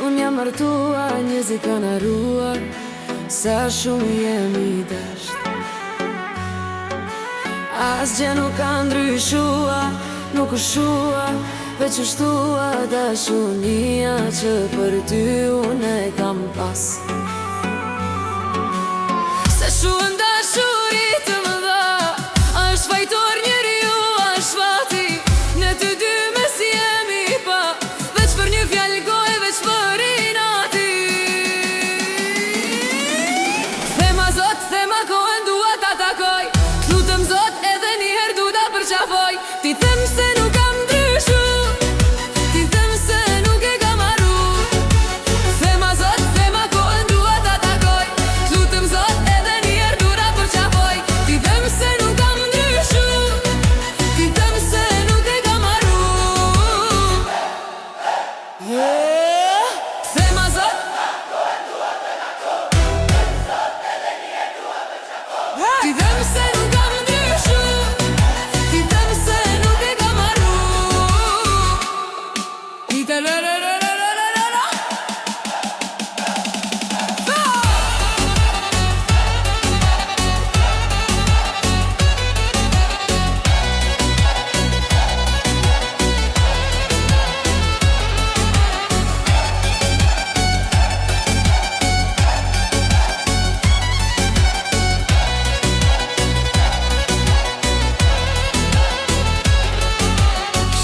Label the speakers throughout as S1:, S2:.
S1: Unë jam martuar, njerëzit kanë harruar sa shumë jemi dasht. Asgjë nuk ka ndryshua, nuk u shua, veç u shtua dashunia që për ty unë e kam pas. Se shuën dashuri të mëdha, është fajtor njeriu, është fati, ne të dy mes jemi pa, veç për një fjallë gojë, veç për inati. Thema Zot, thema kohën dua ta takoj, t'lutem Zot edhe njëherë du ta përqafoj. Ti them se nuk kam ndryshu, ti them se nuk e kam harru. Thema Zot, thema kohën dua ta takoj, t'lutem Zot edhe njëherë du ta përqafoj. Ti them se nuk kam ndryshu, ti them se nuk e kam harru. Thema Zot, ti them se nuk kam ndryshu, ti them se nuk e kam harru. Ti te la la la la la la la la.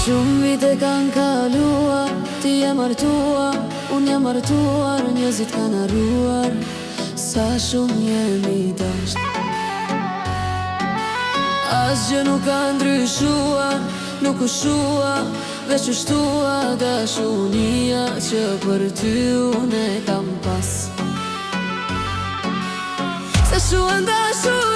S1: Shumë vite kanë kaluar, ti je martuar, unë jam martuar, njerëzit kanë harruar sa shumë jemi dasht. Asgjë nuk ka ndryshua, nuk u shua, veç u shtua dashunia që për ty unë e kam pas. Se shuën dashur